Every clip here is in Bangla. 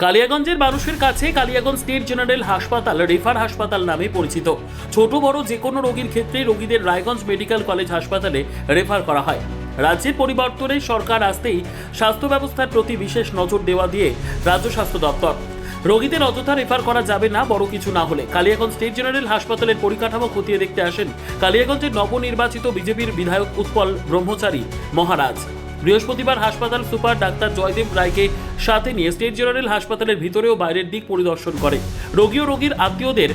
কালিয়াগঞ্জের মানুষের কাছে কালিয়াগঞ্জ স্টেট জেনারেল হাসপাতাল রেফার হাসপাতাল নামে পরিচিত। ছোট বড় যে কোনো রোগীর ক্ষেত্রে রোগীদের রায়গঞ্জ মেডিকেল কলেজ হাসপাতালে রেফার করা হয়। রাজ্যের পরিবর্তনে সরকার আসতেই স্বাস্থ্য ব্যবস্থার প্রতি বিশেষ নজর দেওয়া দিয়ে রাজ্য স্বাস্থ্য দপ্তর রোগীদের অযথা রেফার করা যাবে না, বড় কিছু না হলে। কালিয়াগঞ্জ স্টেট জেনারেল হাসপাতালের পরিকাঠামো খতিয়ে দেখতে আসেন কালিয়াগঞ্জের নবনির্বাচিত বিজেপির বিধায়ক উৎপল ব্রহ্মচারী মহারাজ। বৃহস্পতিবার হাসপাতাল সুপার ডাক্তার জয়দেব রায়কে সাথে নিয়ে স্টেট জেনারেল হাসপাতালের ভিতরে ও বাইরের দিক পরিদর্শন করে রোগী ও রোগীর আত্মীয়দের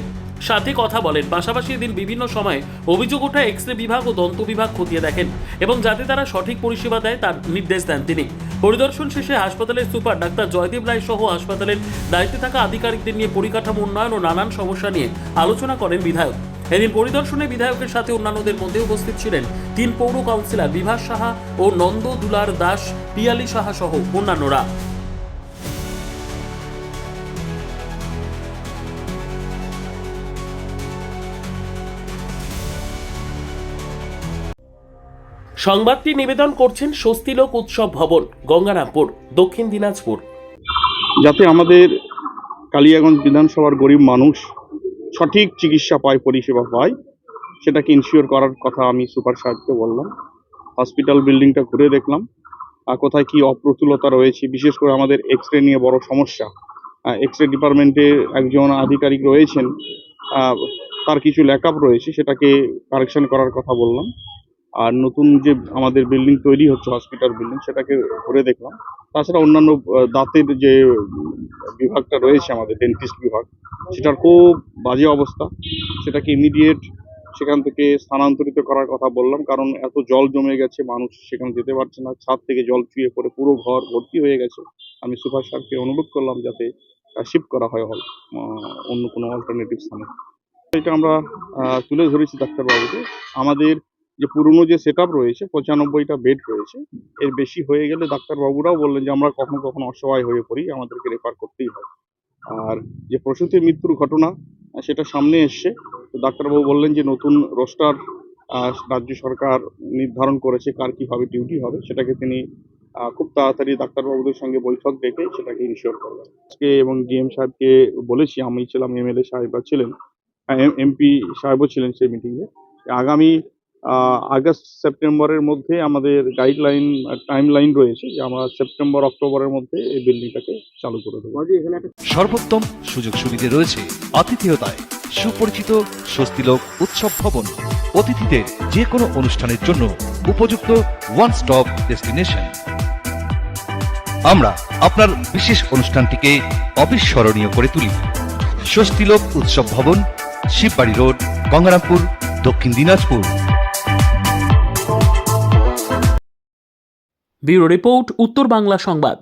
সাথে কথা বলেন। পাশাপাশি এদিন বিভিন্ন সময়ে অভিযোগ ওঠা এক্স-রে বিভাগ ও দন্ত বিভাগ খতিয়ে দেখেন এবং যাতে তারা সঠিক পরিষেবা দেয় তার নির্দেশ দেন তিনি। পরিদর্শন শেষে হাসপাতালের সুপার ডাক্তার জয়দেব রায় সহ হাসপাতালের দায়িত্বে থাকা আধিকারিকদের নিয়ে পরিকাঠামো উন্নয়ন ও নানান সমস্যা নিয়ে আলোচনা করেন বিধায়ক। এদিন পরিদর্শনে বিধায়কের সাথে অন্যান্যদের মধ্যে উপস্থিত ছিলেন 3 পৌর কাউন্সিলর বিভাস সাহা ও নন্দ দুলার দাস, পিয়ালি সাহা সহ অন্যান্যরা। সংবাদটি নিবেদন করছেন স্বস্তিলোক উৎসব ভবন, গঙ্গারামপুর, দক্ষিণ দিনাজপুর। যাতে আমাদের কালিয়াগঞ্জ বিধানসভার গরিব মানুষ সঠিক চিকিৎসা পায়, পরিষেবা পায়, সেটাকে ইনশিওর করার কথা আমি সুপার সাহেবকে বললাম। হসপিটাল বিল্ডিংটা ঘুরে দেখলাম, কোথায় কি অপ্রতুলতা রয়েছে, বিশেষ করে আমাদের এক্স-রে নিয়ে বড় সমস্যা। এক্স-রে ডিপার্টমেন্টে একজন আধিকারিক রয়েছেন, তার কিছু ল্যাকআপ রয়েছে, সেটাকে কারেকশন করার কথা বললাম। আর নতুন যে আমাদের বিল্ডিং তৈরি হচ্ছে হসপিটাল বিল্ডিং, সেটাকে ঘুরে দেখলাম। তাছাড়া অন্যান্য দাঁতের যে বিভাগটা রয়েছে আমাদের ডেন্টিস্ট বিভাগ, সেটার খুব বাজে অবস্থা, সেটাকে ইমিডিয়েট সেখান থেকে স্থানান্তরিত করার কথা বললাম। কারণ এত জল জমে গেছে, মানুষ সেখানে যেতে পারছে না, ছাদ থেকে জল চুইয়ে পড়ে পুরো ঘর ভর্তি হয়ে গেছে। আমি সুপার সাহেবকে অনুরোধ করলাম যাতে শিফট করা হয় অন্য কোনো অল্টারনেটিভ স্থানে। এটা আমরা তুলে ধরেছি ডাক্তারবাবুকে। আমাদের যে পুরনো যে সেট আপ রয়েছে, 95টা বেড রয়েছে, এর বেশি হয়ে গেলে ডাক্তারবাবুরাও বললেন যে আমরা কখনো কখনো অসহায় হয়ে পড়ি, আমাদেরকে রেফার করতেই হয়। আর যে প্রসূতি মৃত্যুর ঘটনা সেটা সামনে এসছে, তো ডাক্তারবাবু বললেন যে নতুন রোস্টার রাজ্য সরকার নির্ধারণ করেছে কার কীভাবে ডিউটি হবে, সেটাকে তিনি খুব তাড়াতাড়ি ডাক্তারবাবুদের সঙ্গে বৈঠক ডেকে সেটাকে ইনশিওর করবেন। আজকে এবং ডিএম সাহেবকে বলেছি, আমি ছিলাম, এমএলএ সাহেবরা ছিলেন, এমপি সাহেবও ছিলেন সেই মিটিংয়ে। আগামী আগস্ট সেপ্টেম্বরের মধ্যে আমাদের গাইডলাইন টাইম লাইন রয়েছে যে আমরা সেপ্টেম্বর অক্টোবরের মধ্যে এই বিল্ডিংটাকে চালু করে দেবো। সর্বোত্তম সুযোগ সুবিধে রয়েছে আতিথেয়তায়। সুপরিচিত স্বস্তিলোক উৎসব ভবন, অতিথিদের যে কোনো অনুষ্ঠানের জন্য উপযুক্ত ওয়ান স্টপ ডেস্টিনেশন। আমরা আপনার বিশেষ অনুষ্ঠানটিকে অবিস্মরণীয় করে তুলি। স্বস্তিলোক উৎসব ভবন, শিববাড়ি রোড, গঙ্গারামপুর, দক্ষিণ দিনাজপুর। ব্যুরো রিপোর্ট, উত্তর বাংলা সংবাদ।